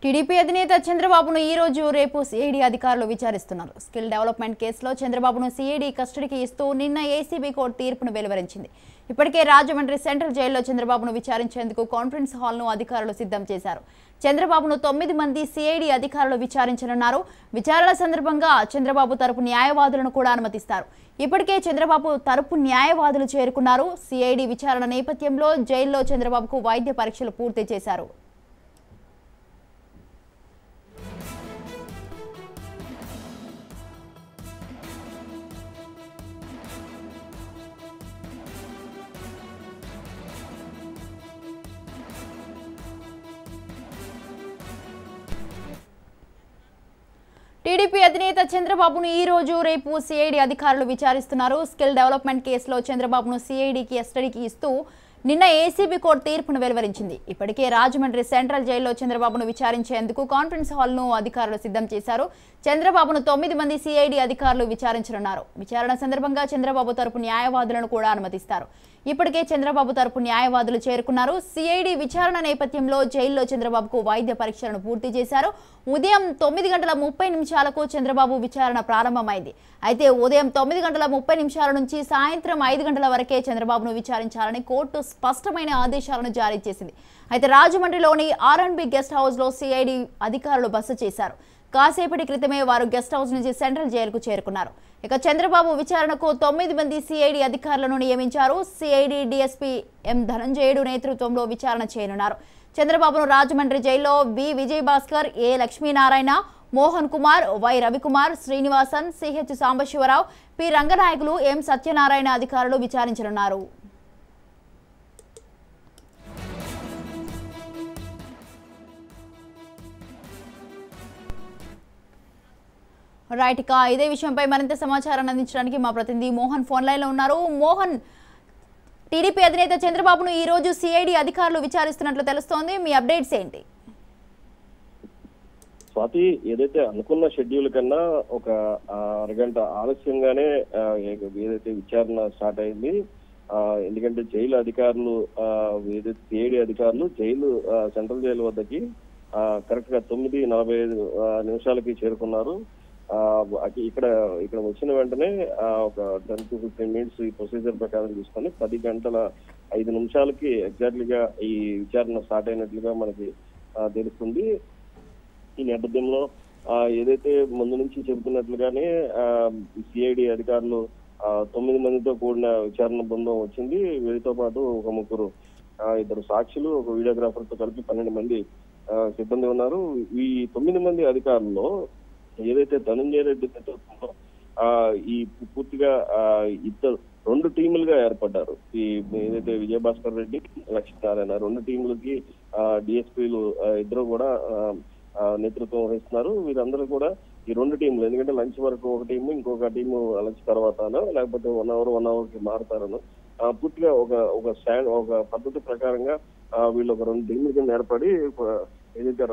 TDP అధినేత చంద్రబాబును ఈ రోజు రేపు సిఐడి అధికారులు విచారిస్తున్నారు. స్కిల్ డెవలప్మెంట్ కేసులో చంద్రబాబును సిఐడి కస్టడీకి ఇస్తూ నిన్న ఏసీబీ కోర్టు తీర్పును వెలువరించింది. ఇప్పటికే రాజమండ్రి సెంట్రల్ జైల్లో చంద్రబాబును విచారించేందుకు కాన్ఫరెన్స్ హాల్ను అధికారులు సిద్ధం చేశారు. చంద్రబాబును 9 మంది సిఐడి అధికారులు విచారించనున్నారు. విచారణ సందర్భంగా చంద్రబాబు తరపు న్యాయవాదులను కూడా అనుమతిస్తారు. ఇప్పటికే చంద్రబాబు తరపు న్యాయవాదులు చేరుకున్నారు. సిఐడి విచారణ నేపథ్యంలో జైల్లో చంద్రబాబుకు వైద్య పరీక్షలు పూర్తి చేశారు. టీడీపీ అధినేత చంద్రబాబును ఈ రోజు రేపు సిఐడి అధికారులు విచారిస్తున్నారు. స్కిల్ డెవలప్మెంట్ కేసులో చంద్రబాబును సిఐడికి కస్టడీకి ఇస్తూ నిన్న ఏసీబీ కోర్టు తీర్పును వెలువరించింది. ఇప్పటికే రాజమండ్రి సెంట్రల్ జైల్లో చంద్రబాబును విచారించేందుకు కాన్ఫరెన్స్ హాల్ను అధికారులు సిద్ధం చేశారు. చంద్రబాబును 9 మంది సిఐడి అధికారులు విచారించనున్నారు. విచారణ సందర్భంగా చంద్రబాబు తరపు న్యాయవాదులను కూడా అనుమతిస్తారు. ఇప్పటికే చంద్రబాబు తరపు న్యాయవాదులు చేరుకున్నారు. సిఐడి విచారణ నేపథ్యంలో జైల్లో చంద్రబాబుకు వైద్య పరీక్షలను పూర్తి చేశారు. ఉదయం 9:30 చంద్రబాబు విచారణ ప్రారంభమైంది. అయితే ఉదయం 9:30 నుంచి సాయంత్రం 5 గంటల వరకే చంద్రబాబును విచారించాలని కోర్టు స్పష్టమైన ఆదేశాలను జారీ చేసింది. అయితే రాజమండ్రిలోని R&B గెస్ట్ హౌస్లో సిఐడి అధికారులు బస చేశారు. కాసేపటి క్రితమే వారు గెస్ట్ హౌస్ నుంచి సెంట్రల్ జైలుకు చేరుకున్నారు. ఇక చంద్రబాబు విచారణకు 9 మంది సిఐడి అధికారులను నియమించారు. సిఐడి డీఎస్పీ ఎం ధనంజయుడు నేతృత్వంలో విచారణ చేయనున్నారు. చంద్రబాబును రాజమండ్రి జైల్లో B Vijayabhaskar, A Lakshminarayana, Mohan Kumar, Y Ravikumar, Srinivasan, CH Sambasivarao, P Ranganayakulu, M Satyanarayana అధికారులు విచారించనున్నారు. రైట్, ఇక ఇదే విషయంపై మరింత సమాచారాన్ని అందించడానికి మా ప్రతినిధి మోహన్ ఫోన్ లైన్లో ఉన్నారు. మోహన్, టీడీపీ అధినేత చంద్రబాబును ఈ రోజు సిఐడి అధికారులు విచారిస్తున్నట్లు తెలుస్తోంది. మీ అప్డేట్స్ ఏంటి? స్వాతి, ఏదైతే అనుకున్న షెడ్యూల్ కన్నా ఒక అరగంట ఆలస్యంగానే ఏదైతే విచారణ స్టార్ట్ అయింది. ఎందుకంటే జైలు అధికారులు ఏదైతే సిఐడి అధికారులు జైలు సెంట్రల్ జైలు వద్దకి కరెక్ట్ గా 9:45 చేరుకున్నారు. ఇక్కడ వచ్చిన వెంటనే ఒక 10 to 15 minutes ఈ ప్రొసీజర్ ప్రకారం తీసుకొని 10:05 ఎగ్జాక్ట్లీగా ఈ విచారణ స్టార్ట్ అయినట్లుగా మనకి తెలుస్తుంది. ఈ నేపథ్యంలో ఏదైతే ముందు నుంచి చెబుతున్నట్లుగానే సిఐడి అధికారులు 9 మందితో కూడిన విచారణ బృందం వచ్చింది. వీరితో పాటు ఒక 3 ఇద్దరు సాక్షులు, ఒక వీడియోగ్రాఫర్ తో కలిపి 12 మంది సిబ్బంది ఉన్నారు. ఈ 9 మంది అధికారుల్లో ఏదైతే ధనంజయ రెడ్డి నేతృత్వంలో ఈ పూర్తిగా ఇద్దరు 2 టీములుగా ఏర్పడ్డారు. ఈ ఏదైతే విజయభాస్కర్ రెడ్డి, లక్ష్మీనారాయణ 2 టీములకి డిఎస్పీలు ఇద్దరు కూడా నేతృత్వం వహిస్తున్నారు. వీరందరూ కూడా ఈ 2 టీంలు, ఎందుకంటే లంచ్ వరకు ఒక టీము, ఇంకొక టీము లంచ్ తర్వాతనో లేకపోతే 1 hour కి మారుతారను పూర్తిగా ఒక పద్ధతి ప్రకారంగా వీళ్ళు ఒక 2 టీంల కింద ఏర్పడి ఏదైతే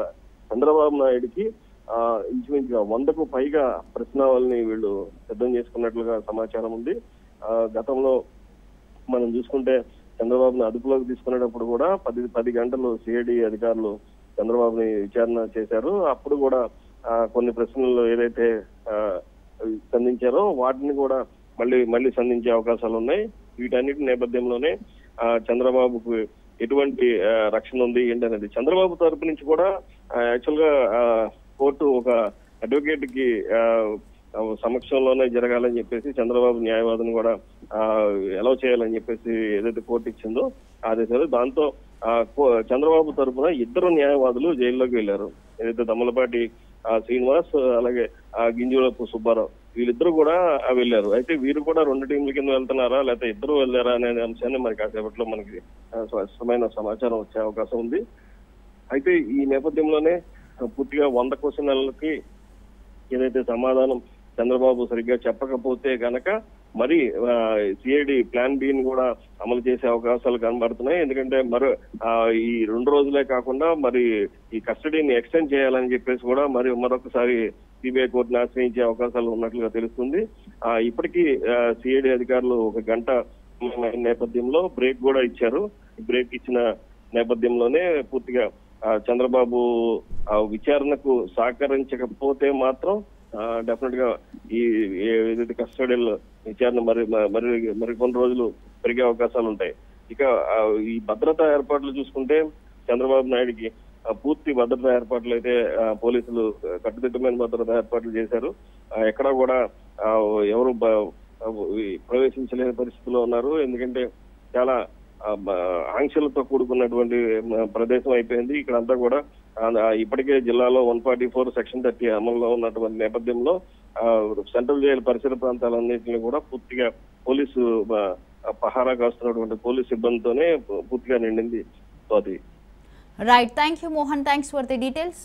చంద్రబాబు నాయుడికి ఇంచుమించుగా 100కు పైగా ప్రశ్నావళిని వీళ్ళు సిద్ధం చేసుకున్నట్లుగా సమాచారం ఉంది. గతంలో మనం చూసుకుంటే చంద్రబాబుని అదుపులోకి తీసుకునేటప్పుడు కూడా 10 గంటలు సిఐడి అధికారులు చంద్రబాబుని విచారణ చేశారు. అప్పుడు కూడా కొన్ని ప్రశ్నలు ఏదైతే సంధించారో వాటిని కూడా మళ్ళీ సంధించే అవకాశాలు ఉన్నాయి. వీటన్నిటి నేపథ్యంలోనే చంద్రబాబుకు ఎటువంటి రక్షణ ఉంది ఏంటనేది చంద్రబాబు తరపు నుంచి కూడా యాక్చువల్ గా కోర్టు ఒక అడ్వకేట్ కి సమక్షంలోనే జరగాలని చెప్పేసి చంద్రబాబు న్యాయవాదిని కూడా అలౌ చేయాలని చెప్పేసి ఏదైతే కోర్టు ఇచ్చిందో ఆదేశాలు. దాంతో చంద్రబాబు తరఫున 2 న్యాయవాదులు జైల్లోకి వెళ్లారు. ఏదైతే దమ్మలపాటి శ్రీనివాస్, అలాగే గింజులపు సుబ్బారావు, వీళ్ళిద్దరూ కూడా వెళ్లారు. అయితే వీరు కూడా 2 టీంల కింద వెళ్తున్నారా లేకపోతే ఇద్దరు వెళ్ళారా అనే అంశాన్ని మరి కాసేపట్లో మనకి స్పష్టమైన సమాచారం వచ్చే అవకాశం ఉంది. అయితే ఈ నేపథ్యంలోనే పూర్తిగా 100 క్వశ్చన్లకి ఏదైతే సమాధానం చంద్రబాబు సరిగ్గా చెప్పకపోతే గనక మరి సిఐడి ప్లాన్ బిని కూడా అమలు చేసే అవకాశాలు కనబడుతున్నాయి. ఎందుకంటే ఈ 2 రోజులే కాకుండా మరి ఈ కస్టడీని ఎక్స్టెండ్ చేయాలని చెప్పేసి కూడా మరొకసారి సిబిఐ కోర్టును ఆశ్రయించే అవకాశాలు ఉన్నట్లుగా తెలుస్తుంది. ఇప్పటికీ సిఐడి అధికారులు 1 గంట నేపథ్యంలో బ్రేక్ కూడా ఇచ్చారు. బ్రేక్ ఇచ్చిన నేపథ్యంలోనే పూర్తిగా చంద్రబాబు విచారణకు సహకరించకపోతే మాత్రం డెఫినెట్ గా ఈ ఏదైతే కస్టడియల్ విచారణ మరి కొన్ని రోజులు పెరిగే అవకాశాలు ఉంటాయి. ఇక ఈ భద్రతా ఏర్పాట్లు చూసుకుంటే చంద్రబాబు నాయుడికి పూర్తి భద్రతా ఏర్పాట్లు అయితే పోలీసులు కట్టుదిట్టమైన భద్రతా ఏర్పాట్లు చేశారు. ఎక్కడా కూడా ఎవరు ప్రవేశించలేని పరిస్థితిలో ఉన్నారు. ఎందుకంటే చాలా ఆంక్షలతో కూడుకున్నటువంటి ప్రదేశం అయిపోయింది. ఇక్కడంతా కూడా ఇప్పటికే జిల్లాలో 144 సెక్షన్ 30 అమల్లో ఉన్నటువంటి నేపథ్యంలో సెంట్రల్ జైలు పరిసర ప్రాంతాలన్నింటినీ కూడా పూర్తిగా పోలీసు పహారా కాస్తున్నటువంటి పోలీసు సిబ్బందితోనే పూర్తిగా నిండింది. Right, thank you Mohan, thanks for the details.